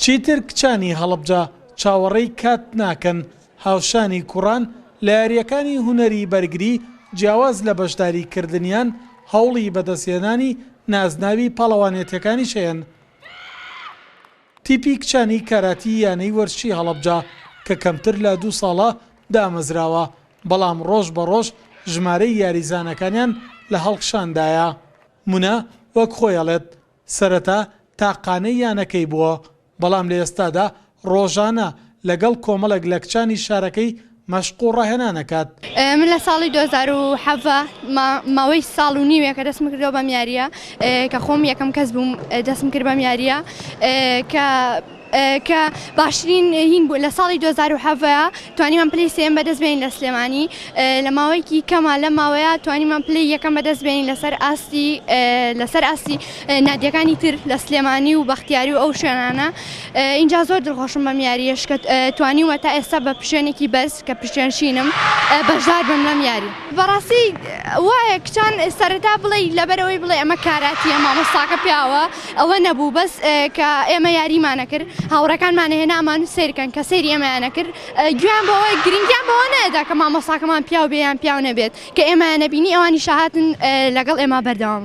چیتر کچانی هەڵەبجە چاوەڕێی کات ناکەن هاوشانی کوڕان لە یاریەکانی هونەری بەرگری جیاواز لە بەشداریکردنیان هەوڵی بەدەستهێنانی نازناوی پاڵەوانێتەکانی شەیەن. تیپی کچانی کاراتی یانەی وەرزشی هەڵەبجە کە کەمتر لە 2 ساڵە دامەزراوە بەڵام ڕۆژ بە ڕۆژ ژمارەی یاریزانەکانیان لە هەڵکشاندایە. مونە وەک خۆیەڵێت سەرەتا تاقانەی یانەکەی بووە بەڵام لە ئێستادا ڕۆژانە لەگەڵ کۆمەڵێک لە کچانی شارەکەی مەشق و ڕاهێنانەکات. من لە ساڵی 2007 ماوەی ساڵ و نیوێ کە دەستم کردەوە بەم یاریە کە خۆم یەکەم کەس بووم دەستم کرد بەم یاریە کە باشترین هین بوو. لە ساڵی 2007 توانیمان پلەی سێم بەدەستبێنین لە سلێمانی لە ماوەیەکی کەما لە ماوەیە توانیمان پلەی یەکەم بەدەستبێنین لەسەر ئاستی نادیەکانی تر لە سلێمانی و بەختیاری و ئەو شوێنانە. اینجا زۆر دڵخۆشم بەم یاریەش کە توانیومە تا ئێستا بە پشێنێکی بەرز کە پشێنشینم بەشدار بم لەم یاری. بەڕاستی وایە کچان سەرەتا بڵێ لەبەرەوەی بڵێ ئەمە کاراتیە مامۆستاکە پیاوە ئەوە نەبوو بەس کە ئێمە یاریمانە کرد هاوڕەکانمانە هێنا ئەمان و سیرکەن کە سەیری ئێمەیانە کرد گویان بەوە گرنگیان بەوە نەدا کە مامۆستاکەمان پیاو بێیان پیاو نەبێت کە ئێمە نەبینی ئەوانی شاهاتن لەگەڵ ئێمە بەردەوام.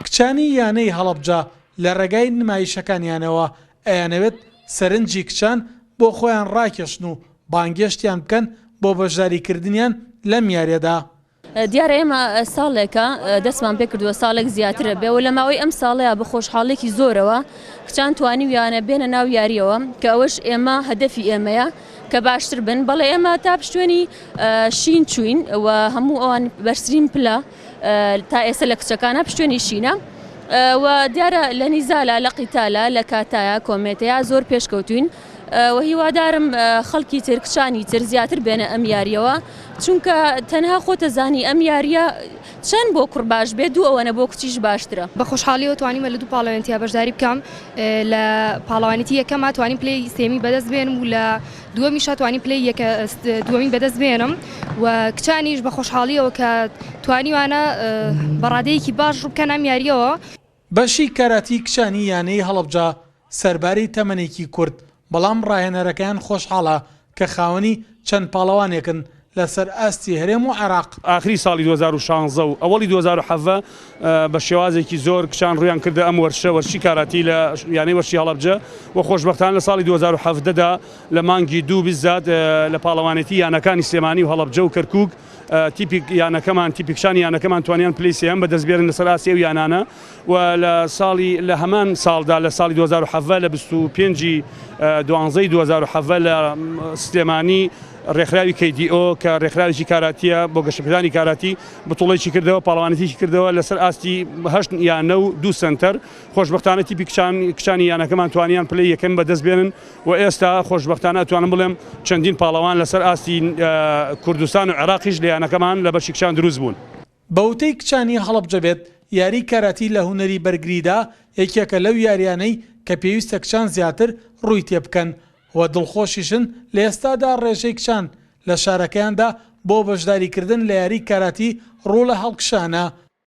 کچانی یانەی هەڵەبجە لە ڕێگای نمایشەکانیانەوە ئەیانەوێت سەرنجی کچان بۆ خۆیان ڕاکێشن و بانگێشتیان بکەن بۆ بەشداریکردنیان لەم یاریەدا. دیارە ئێمە ساڵێکە دەستمان پێ کردووە ساڵێک زیاترە بێ و لە ماوەی ئەم ساڵەیە بە خۆشحاڵێکی زۆرەوە کچان توانیویانە بێنە ناو یاریەوە کە ئەوەش ئێمە هەدەفی ئێمەیە کە باشتر بن. بەڵێ ئێمە تا پشتوێنی شین چوین و هەموو ئەوان بەرزترین پلە تا ئێستا لە کچەکانە پشتوێنی شینە و دیارە لە نیزالە لە قیتالە لە کاتایە کۆمێتەیە زۆر پێشکەوتوین و هیوادارم خەڵکی تر کچانی تر زیاتر بێنە ئەم یاریەوە چونکە تەنها خۆتەزانی ئەم یاریە چەند بۆ کوڕ باش بێت و ئەوەنە بۆ کچیش باشترە. بە خۆشحاڵیەوە توانیمە لە 2 پاڵەوانیتیا بەشداری بکەم. لە پاڵەوانیتی یەکەمە توانیم پلەی سێمی بەدەست بێنم و لە دووەمیشە توانیم پلەی دووەمی بەدەست بێنم و کچانیش بە خۆشحاڵیەوە کە توانیوانە بەڕادەیەکی باش ڕووبکەن ئەم یاریەوە. بەشی کاراتی کچانی یانەی هەڵەبجە سەرباری تەمەنێکی کورت بەڵام ڕاهێنەرەکەیان خۆشحاڵە کە خاوەنی چەند پاڵەوانێکن لەسەر ئاستی هەرێم و عێراق. ئاخری ساڵی 2016 و ئەوەڵی 2007 بە شێوازێکی زۆر کچان ڕویان کردە ئەم وەرشی کاراتی لە یانەی وەرشی هەڵەبجە و خۆشبەختانە لە ساڵی 2017دا لە مانگی 2 بیزات لە پاڵەوانێتی یانەکانی سلێمانی و هەڵەبجە و کەرکووک تیپیک یانەکەمان تیپیکشانی یانەکەمان توانیان پلەی سێم بەدەستبێنن لەسەر ئاستی ئەو یانانە و لە هەمان ساڵدا لە ساڵی 2007 لە 25 دوانزەی 2007 لە سلێمانی ڕێکخراوی KDO کە ڕێکخراوێکی کاراتیە بۆ گەشتپێدانی کاراتی بتوڵێکی کردەوە پاڵەوانێتیی کردەوە لەسەر ئاستی 8 یانە و 2 سنتەر. خۆشبەختانە تیپی کچانی یانەکەمان توانیان پلەی یەکەم بەدەست بێنن و ئێستا خۆشبەختانە ئەتوانم بڵێم چەندین پاڵەوان لەسەر ئاستی کوردستان و عێراقیش لە یانەکەمان لە بەشی کچان دروست بوون. بەوتەی کچانی هەڵەبجە بێت یاری کاراتی لە هونەری بەرگریدا یەکێکە لەو یاریانەی کە پێویستە کچان زیاتر ڕووی تێ بکەن و دڵخۆشیشن لە ئێستادا ڕێژەی کچان لە شارەکەیاندا بۆ بەشداریکردن لە یاری کاراتی ڕوو لە هەڵکشانە